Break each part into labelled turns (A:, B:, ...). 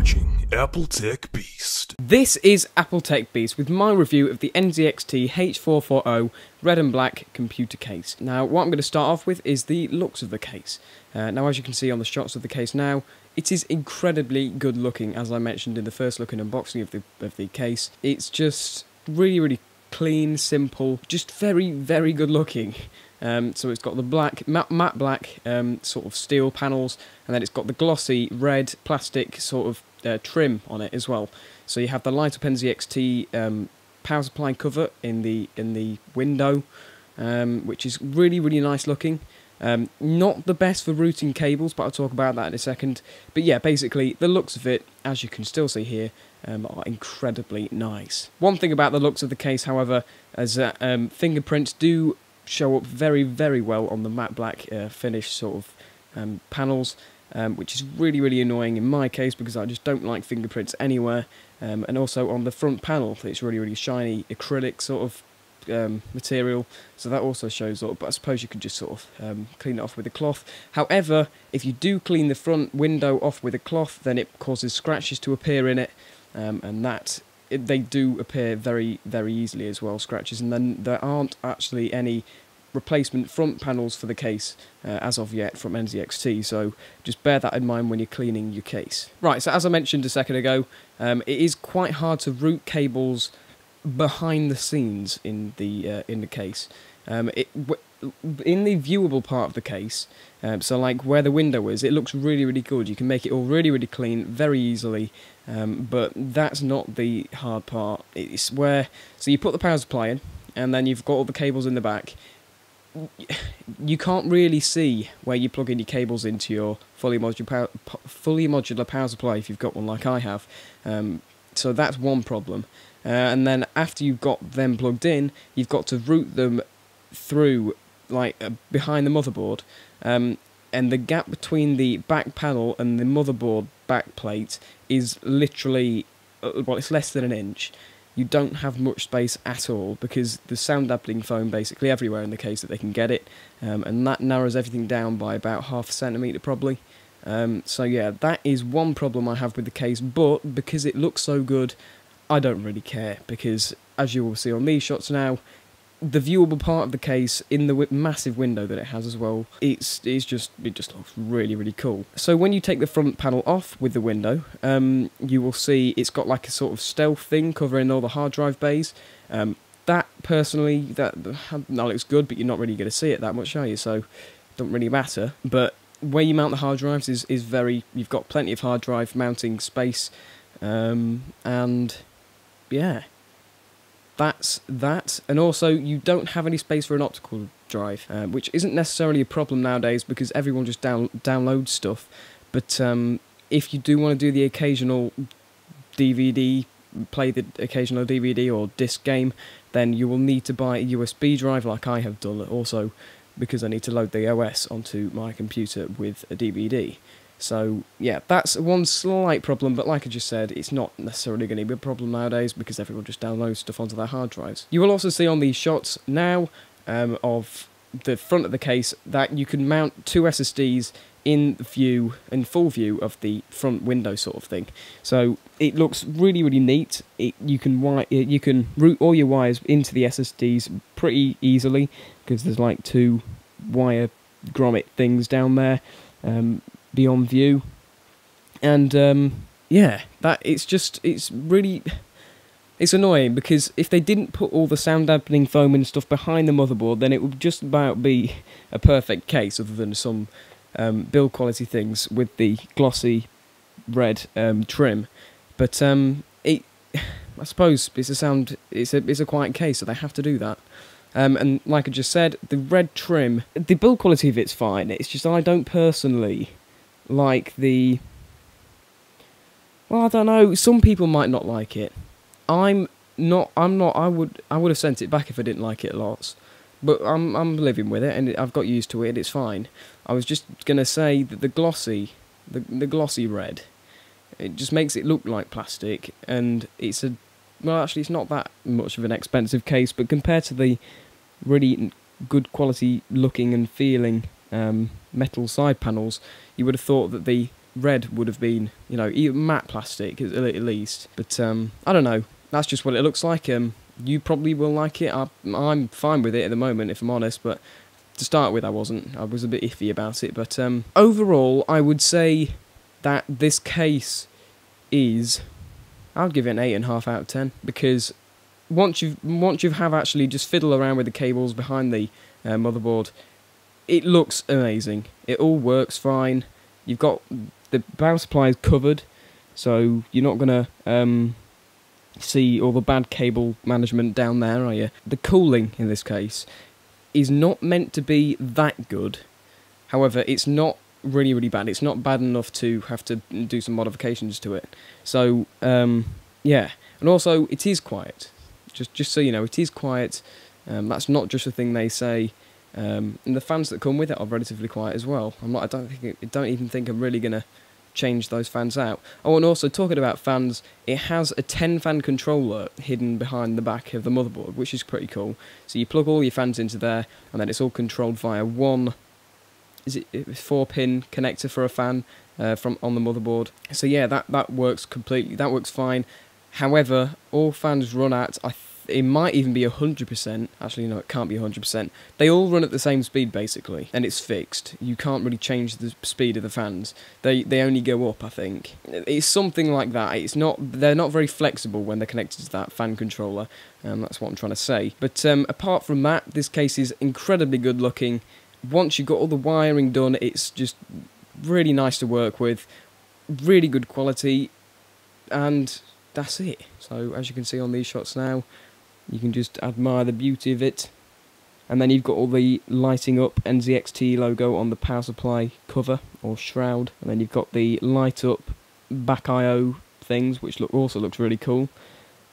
A: watching AppleTechBeast.
B: This is AppleTechBeast with my review of the NZXT H440 red and black computer case. Now, what I'm going to start off with is the looks of the case. Now, as you can see on the shots of the case now, it is incredibly good looking, as I mentioned in the first look and unboxing of the case. It's just really clean, simple, just very good looking. So it's got the black, matte black sort of steel panels, and then it's got the glossy red plastic sort of trim on it as well. So you have the light up NZXT power supply cover in the window, which is really nice looking. Not the best for routing cables, but I'll talk about that in a second. But yeah, basically the looks of it, as you can still see here, are incredibly nice. One thing about the looks of the case, however, is that fingerprints do show up very well on the matte black finish sort of panels, which is really annoying in my case because I just don't like fingerprints anywhere. And also on the front panel, it's really shiny acrylic sort of material, so that also shows up, but I suppose you could just sort of clean it off with a cloth. However, if you do clean the front window off with a cloth, then it causes scratches to appear in it, and they do appear very easily as well, scratches, and then there aren't actually any replacement front panels for the case as of yet from NZXT, so just bear that in mind when you're cleaning your case. Right, so as I mentioned a second ago, it is quite hard to route cables behind the scenes in the case. In the viewable part of the case, so like where the window is, it looks really good. You can make it all really clean very easily, but that's not the hard part. It's where, so you put the power supply in, and then you've got all the cables in the back. You can't really see where you plug in your cables into your fully modular power supply if you've got one like I have. So that's one problem. And then after you've got them plugged in, you've got to route them through, like, behind the motherboard, and the gap between the back panel and the motherboard back plate is literally, well, it's less than an inch. You don't have much space at all because there's sound dampening foam basically everywhere in the case that they can get it, and that narrows everything down by about ½ centimetre probably. So yeah, that is one problem I have with the case, but because it looks so good, I don't really care, because as you will see on these shots now, the viewable part of the case in the massive window that it has as well, it just looks really cool. So when you take the front panel off with the window, you will see it's got like a sort of stealth thing covering all the hard drive bays. That personally, that looks good, but you're not really going to see it that much, are you? So it doesn't really matter. But where you mount the hard drives is you've got plenty of hard drive mounting space, and yeah, that's that. And also you don't have any space for an optical drive, which isn't necessarily a problem nowadays because everyone just downloads stuff. But if you do want to do the occasional DVD, play the occasional DVD or disc game, then you will need to buy a USB drive like I have done also, because I need to load the OS onto my computer with a DVD. So yeah, that's one slight problem, but like I just said, it's not necessarily going to be a problem nowadays because everyone just downloads stuff onto their hard drives. You will also see on these shots now of the front of the case that you can mount two SSDs in full view of the front window sort of thing. So it looks really neat. You can route all your wires into the SSDs pretty easily because there's like two wire grommet things down there beyond view, and yeah, it's annoying because if they didn't put all the sound dampening foam and stuff behind the motherboard, then it would just about be a perfect case, other than some build quality things with the glossy red trim. But I suppose it's a quiet case, so they have to do that. And like I just said, the red trim, the build quality of it's fine. It's just I don't personally like the... Well, I don't know. Some people might not like it. I would have sent it back if I didn't like it lots. But I'm living with it, and I've got used to it. It's fine. I was just gonna say that the glossy red, it just makes it look like plastic, and well, actually, it's not that much of an expensive case, but compared to the really good quality looking and feeling metal side panels, you would have thought that the red would have been, you know, matte plastic at least. But I don't know. That's just what it looks like. You probably will like it. I'm fine with it at the moment, if I'm honest. But to start with, I wasn't. I was a bit iffy about it. But overall, I would say that this case is, I'll give it an 8.5 out of 10, because once you have actually just fiddle around with the cables behind the motherboard, it looks amazing. It all works fine. You've got the power supply is covered, so you're not gonna see all the bad cable management down there, are you? The cooling in this case is not meant to be that good. However, it's not really bad. It's not bad enough to have to do some modifications to it. So yeah, and also it is quiet. Just so you know, it is quiet. That's not just a thing they say. And the fans that come with it are relatively quiet as well. I don't even think I'm really gonna change those fans out. Oh, and also talking about fans, it has a 10-fan controller hidden behind the back of the motherboard, which is pretty cool. So you plug all your fans into there, and then it's all controlled via one, is it 4-pin connector for a fan from on the motherboard. So yeah, that works completely. That works fine. However, all fans run at, it might even be 100%. Actually, no, it can't be 100%. They all run at the same speed, basically, and it's fixed. You can't really change the speed of the fans. They only go up, I think. It's something like that. They're not very flexible when they're connected to that fan controller. That's what I'm trying to say. But apart from that, this case is incredibly good looking. Once you've got all the wiring done, it's just really nice to work with. Really good quality, and that's it. So as you can see on these shots now, you can just admire the beauty of it. And then you've got all the lighting up NZXT logo on the power supply cover or shroud, and then you've got the light up back I/O things, which also looks really cool.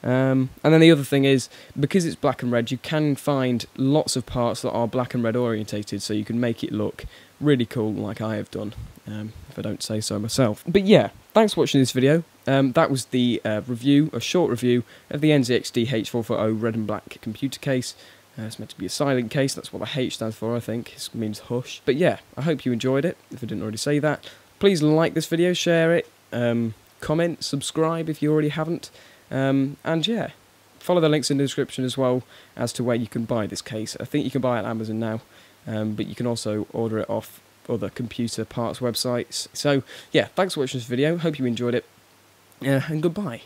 B: And then the other thing is, because it's black and red, you can find lots of parts that are black and red orientated, so you can make it look really cool, like I have done, if I don't say so myself. But yeah, thanks for watching this video. That was the review, a short review of the NZXT H440 red and black computer case. It's meant to be a silent case, that's what the H stands for, I think. It means hush. But yeah, I hope you enjoyed it, if I didn't already say that. Please like this video, share it, comment, subscribe if you already haven't. And yeah, follow the links in the description as well as to where you can buy this case. I think you can buy it at Amazon now, but you can also order it off other computer parts websites. So yeah, thanks for watching this video, hope you enjoyed it, and goodbye.